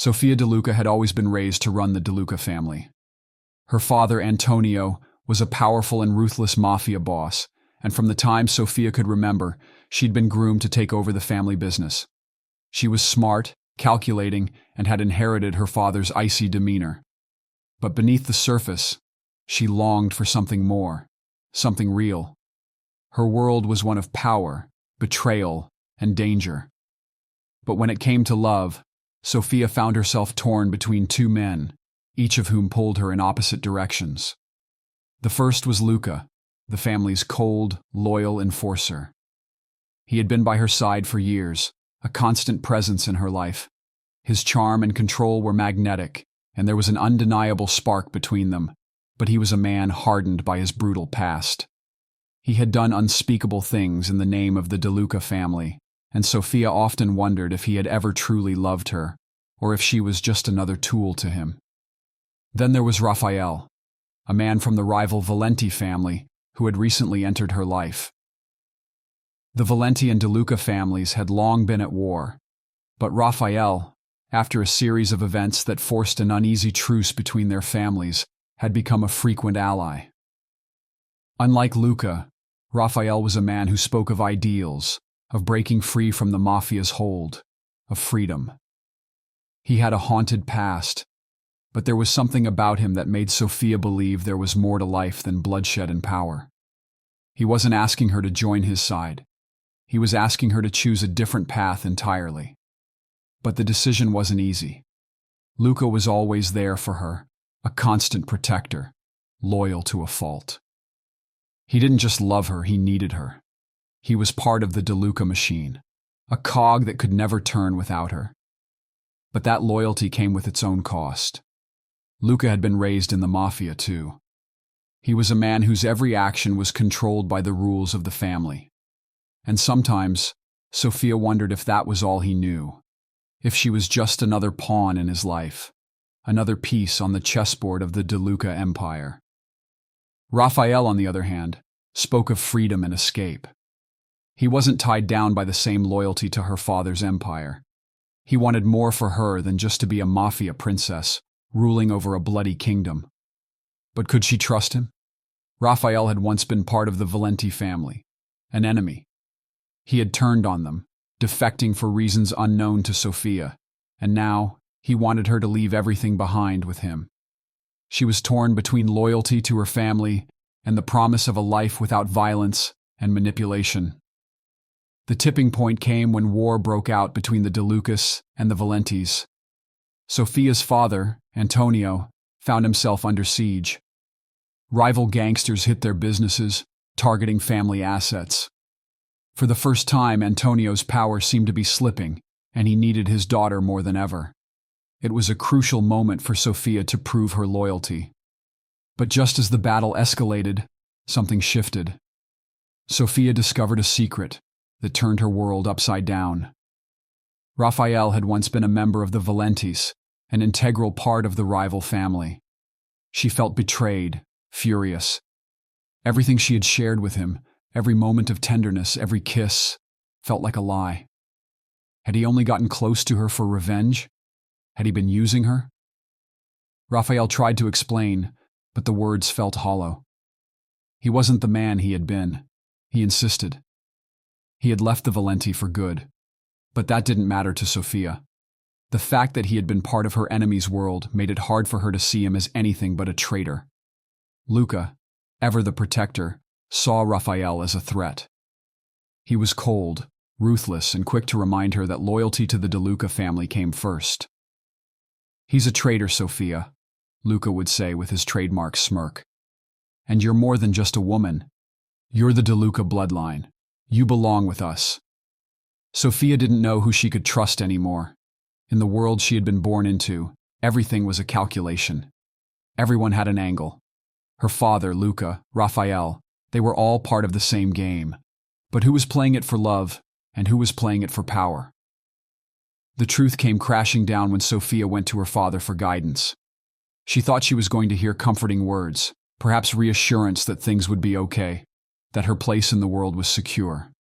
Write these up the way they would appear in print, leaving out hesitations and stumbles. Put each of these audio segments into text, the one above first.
Sofia De Luca had always been raised to run the De Luca family. Her father, Antonio, was a powerful and ruthless mafia boss, and from the time Sofia could remember, she'd been groomed to take over the family business. She was smart, calculating, and had inherited her father's icy demeanor. But beneath the surface, she longed for something more, something real. Her world was one of power, betrayal, and danger. But when it came to love, Sofia found herself torn between two men, each of whom pulled her in opposite directions. The first was Luca, the family's cold, loyal enforcer. He had been by her side for years, a constant presence in her life. His charm and control were magnetic, and there was an undeniable spark between them, but he was a man hardened by his brutal past. He had done unspeakable things in the name of the De Luca family, and Sofia often wondered if he had ever truly loved her, or if she was just another tool to him. Then there was Raphael, a man from the rival Valenti family who had recently entered her life. The Valenti and De Luca families had long been at war, but Raphael, after a series of events that forced an uneasy truce between their families, had become a frequent ally. Unlike Luca, Raphael was a man who spoke of ideals, of breaking free from the mafia's hold, of freedom. He had a haunted past, but there was something about him that made Sofia believe there was more to life than bloodshed and power. He wasn't asking her to join his side. He was asking her to choose a different path entirely. But the decision wasn't easy. Luca was always there for her, a constant protector, loyal to a fault. He didn't just love her, he needed her. He was part of the De Luca machine, a cog that could never turn without her. But that loyalty came with its own cost. Luca had been raised in the mafia too. He was a man whose every action was controlled by the rules of the family. And sometimes, Sofia wondered if that was all he knew, if she was just another pawn in his life, another piece on the chessboard of the De Luca empire. Raphael, on the other hand, spoke of freedom and escape. He wasn't tied down by the same loyalty to her father's empire. He wanted more for her than just to be a mafia princess, ruling over a bloody kingdom. But could she trust him? Raphael had once been part of the Valenti family, an enemy. He had turned on them, defecting for reasons unknown to Sofia, and now he wanted her to leave everything behind with him. She was torn between loyalty to her family and the promise of a life without violence and manipulation. The tipping point came when war broke out between the De Lucas and the Valentis. Sofia's father, Antonio, found himself under siege. Rival gangsters hit their businesses, targeting family assets. For the first time, Antonio's power seemed to be slipping, and he needed his daughter more than ever. It was a crucial moment for Sofia to prove her loyalty. But just as the battle escalated, something shifted. Sofia discovered a secret that turned her world upside down. Raphael had once been a member of the Valentis, an integral part of the rival family. She felt betrayed, furious. Everything she had shared with him, every moment of tenderness, every kiss, felt like a lie. Had he only gotten close to her for revenge? Had he been using her? Raphael tried to explain, but the words felt hollow. He wasn't the man he had been. He insisted. He had left the Valenti for good, but that didn't matter to Sofia. The fact that he had been part of her enemy's world made it hard for her to see him as anything but a traitor. Luca, ever the protector, saw Raphael as a threat. He was cold, ruthless, and quick to remind her that loyalty to the De Luca family came first. "He's a traitor, Sofia," Luca would say with his trademark smirk. "And you're more than just a woman. You're the De Luca bloodline. You belong with us." Sofia didn't know who she could trust anymore. In the world she had been born into, everything was a calculation. Everyone had an angle. Her father, Luca, Raphael, they were all part of the same game. But who was playing it for love, and who was playing it for power? The truth came crashing down when Sofia went to her father for guidance. She thought she was going to hear comforting words, perhaps reassurance that things would be okay, that her place in the world was secure.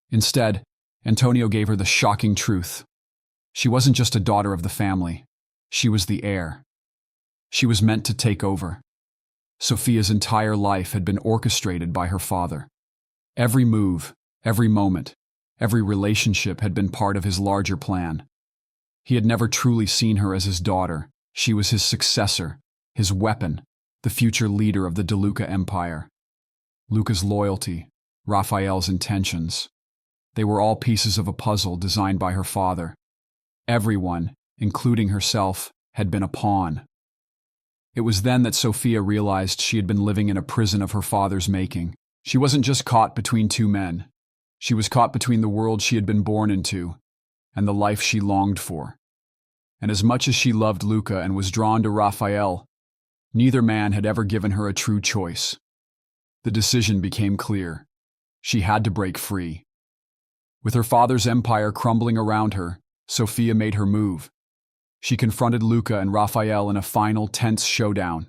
Instead, Antonio gave her the shocking truth. She wasn't just a daughter of the family. She was the heir. She was meant to take over. Sophia's entire life had been orchestrated by her father. Every move, every moment, every relationship had been part of his larger plan. He had never truly seen her as his daughter. She was his successor, his weapon, the future leader of the DeLuca Empire. Luca's loyalty, Raphael's intentions. They were all pieces of a puzzle designed by her father. Everyone, including herself, had been a pawn. It was then that Sophia realized she had been living in a prison of her father's making. She wasn't just caught between two men. She was caught between the world she had been born into and the life she longed for. And as much as she loved Luca and was drawn to Raphael, neither man had ever given her a true choice. The decision became clear. She had to break free. With her father's empire crumbling around her, Sophia made her move. She confronted Luca and Raphael in a final, tense showdown.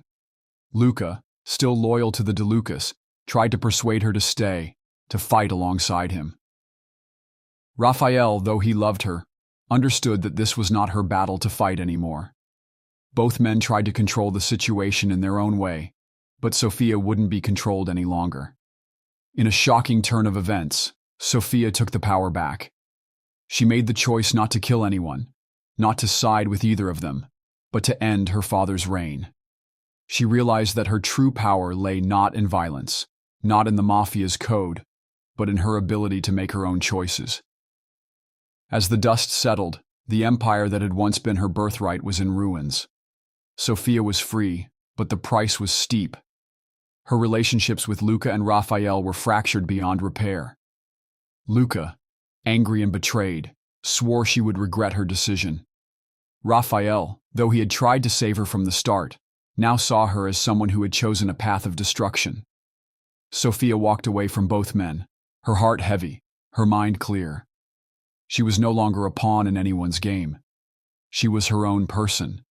Luca, still loyal to the DeLucas, tried to persuade her to stay, to fight alongside him. Raphael, though he loved her, understood that this was not her battle to fight anymore. Both men tried to control the situation in their own way, but Sophia wouldn't be controlled any longer. In a shocking turn of events, Sophia took the power back. She made the choice not to kill anyone, not to side with either of them, but to end her father's reign. She realized that her true power lay not in violence, not in the mafia's code, but in her ability to make her own choices. As the dust settled, the empire that had once been her birthright was in ruins. Sophia was free, but the price was steep. Her relationships with Luca and Raphael were fractured beyond repair. Luca, angry and betrayed, swore she would regret her decision. Raphael, though he had tried to save her from the start, now saw her as someone who had chosen a path of destruction. Sophia walked away from both men, her heart heavy, her mind clear. She was no longer a pawn in anyone's game. She was her own person.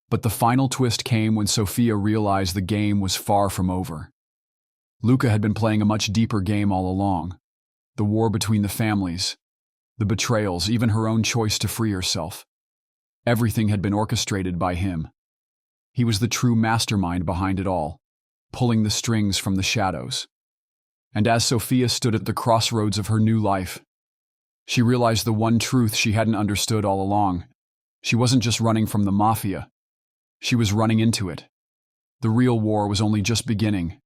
But the final twist came when Sophia realized the game was far from over. Luca had been playing a much deeper game all along. The war between the families, the betrayals, even her own choice to free herself. Everything had been orchestrated by him. He was the true mastermind behind it all, pulling the strings from the shadows. And as Sophia stood at the crossroads of her new life, she realized the one truth she hadn't understood all along. She wasn't just running from the mafia. She was running into it. The real war was only just beginning,